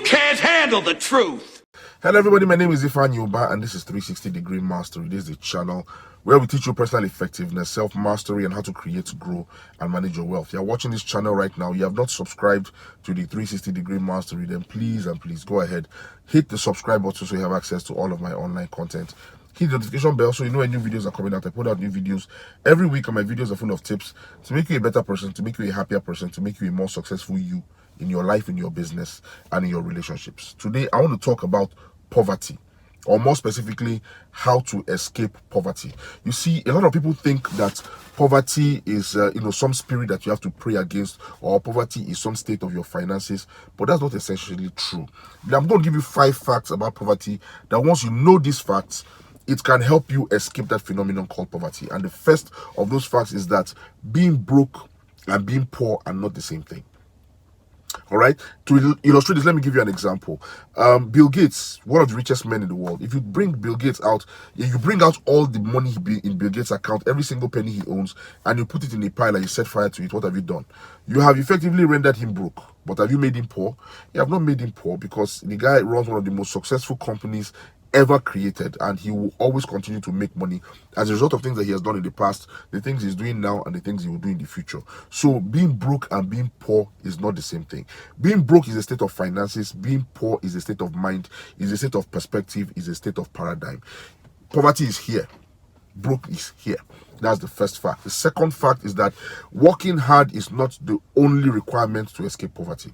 can't handle the truth. Hello everybody, my name is Ifan Yoba and this is 360 Degree Mastery. This is the channel where we teach you personal effectiveness, self-mastery, and how to create, grow, and manage your wealth. If you're watching this channel right now, you have not subscribed to the 360 Degree Mastery, then please go ahead, hit the subscribe button so you have access to all of my online content. Hit the notification bell so you know when new videos are coming out. I put out new videos every week, and my videos are full of tips to make you a better person, to make you a happier person, to make you a more successful you in your life, in your business, and in your relationships. Today, I want to talk about poverty, or more specifically, how to escape poverty. You see, a lot of people think that poverty is some spirit that you have to pray against, or poverty is some state of your finances, but that's not essentially true. I'm going to give you 5 facts about poverty that once you know these facts, it can help you escape that phenomenon called poverty. And the first of those facts is that being broke and being poor are not the same thing. All right, to illustrate this, let me give you an example. Bill Gates, one of the richest men in the world. If you bring Bill Gates out, you bring out all the money in Bill Gates' account, every single penny he owns, and you put it in a pile and you set fire to it, what have you done? You have effectively rendered him broke. But have you made him poor? You have not made him poor, because the guy runs one of the most successful companies ever created, and he will always continue to make money as a result of things that he has done in the past, the things he's doing now, and the things he will do in the future. So being broke and being poor is not the same thing. Being broke is a state of finances. Being poor is a state of mind, is a state of perspective, is a state of paradigm. Poverty is here, broke is here. That's the first fact. The second fact is that working hard is not the only requirement to escape poverty.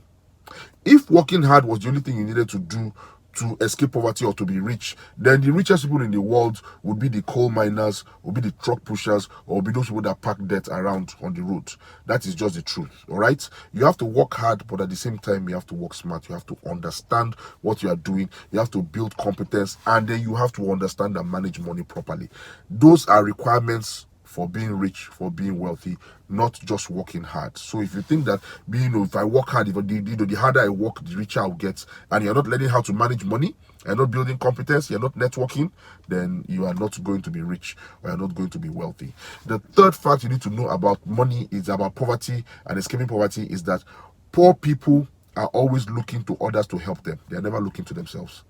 If working hard was the only thing you needed to do to escape poverty or to be rich, then the richest people in the world would be the coal miners, would be the truck pushers, or would be those people that park debt around on the road. That is just the truth. All right, you have to work hard, but at the same time you have to work smart. You have to understand what you are doing, you have to build competence, and then you have to understand and manage money properly. Those are requirements for being rich, for being wealthy, not just working hard. So if you think that if I work hard, the harder I work, the richer I'll get, and you're not learning how to manage money, you're not building competence, you're not networking, then you are not going to be rich, or you're not going to be wealthy. The third fact you need to know about money, is about poverty and escaping poverty, is that poor people are always looking to others to help them. They're never looking to themselves.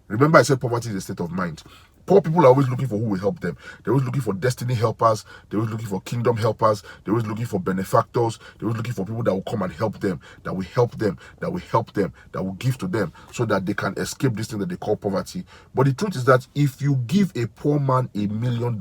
Remember, I said poverty is a state of mind. Poor people are always looking for who will help them. They're always looking for destiny helpers. They're always looking for kingdom helpers. They're always looking for benefactors. They're always looking for people that will come and help them, that will help them, that will help them, that will give to them, so that they can escape this thing that they call poverty. But the truth is that if you give a poor man $1 million,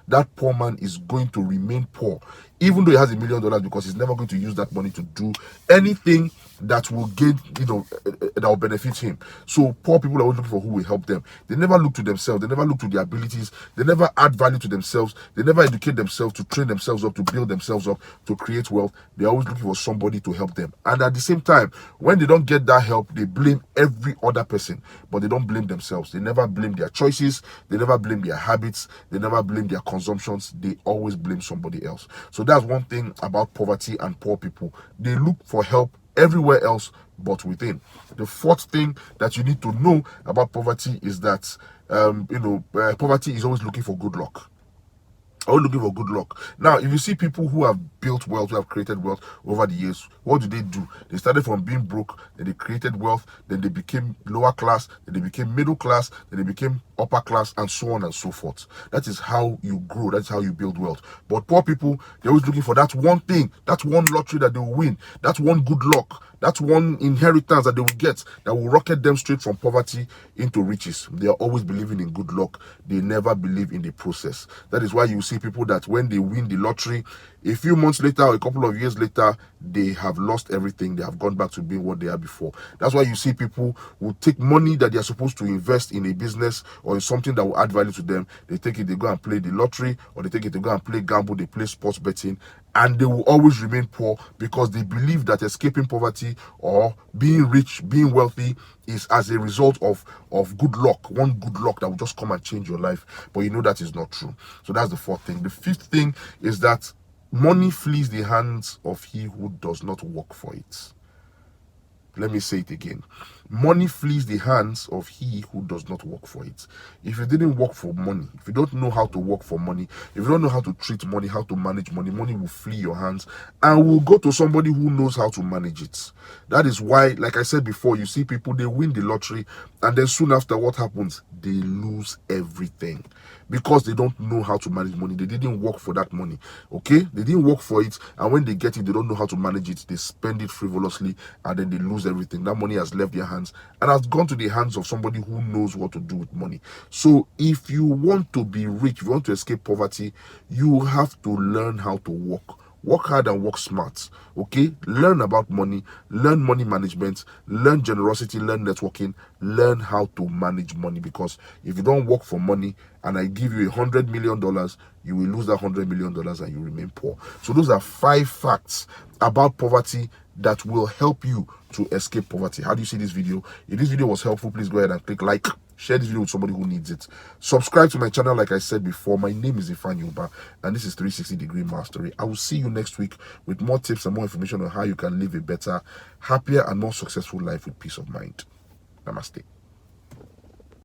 that poor man is going to remain poor, even though he has $1 million, because he's never going to use that money to do anything that will gain, that will benefit him. So poor people are always looking for who will help them. They never look to themselves. They never look to their abilities. They never add value to themselves. They never educate themselves to train themselves up, to build themselves up, to create wealth. They're always looking for somebody to help them. And at the same time, when they don't get that help, they blame every other person, but they don't blame themselves. They never blame their choices. They never blame their habits. They never blame their consumptions. They always blame somebody else. So that's one thing about poverty and poor people. They look for help everywhere else but within. The fourth thing that you need to know about poverty is that poverty is always looking for good luck. Always looking for good luck. Now, if you see people who have built wealth, who have created wealth over the years, what do? They started from being broke, then they created wealth, then they became lower class, then they became middle class, then they became upper class, and so on and so forth. That is how you grow. That's how you build wealth. But poor people, they're always looking for that one thing, that one lottery that they will win, that one good luck, that one inheritance that they will get that will rocket them straight from poverty into riches. They are always believing in good luck. They never believe in the process. That is why you see people that when they win the lottery, a few months later or a couple of years later, they have lost everything. They have gone back to being what they are before. That's why you see people who take money that they are supposed to invest in a business or in something that will add value to them. They take it, they go and play the lottery, or they take it, they go and play gamble, they play sports betting, and they will always remain poor, because they believe that escaping poverty or being rich, being wealthy, is as a result of good luck, one good luck that will just come and change your life. But you know that is not true. So that's the fourth thing. The fifth thing is that money flees the hands of he who does not work for it. Let me say it again. Money flees the hands of he who does not work for it. If you didn't work for money, if you don't know how to work for money, if you don't know how to treat money, how to manage money, money will flee your hands and will go to somebody who knows how to manage it. That is why, like I said before, you see people, they win the lottery and then soon after, what happens? They lose everything because they don't know how to manage money. They didn't work for that money. Okay, they didn't work for it, and when they get it, they don't know how to manage it. They spend it frivolously and then they lose everything. That money has left their hands and has gone to the hands of somebody who knows what to do with money. So if you want to be rich, if you want to escape poverty, you have to learn how to work. Work hard and work smart. Okay, learn about money, learn money management, learn generosity, learn networking, learn how to manage money. Because if you don't work for money and I give you $100 million, you will lose that $100 million and you remain poor. So those are 5 facts about poverty that will help you to escape poverty. How do you see this video? If this video was helpful, please go ahead and click like. Share this video with somebody who needs it. Subscribe to my channel. Like I said before, my name is Ifanyuba and this is 360 Degree Mastery. I will see you next week with more tips and more information on how you can live a better, happier and more successful life with peace of mind. Namaste.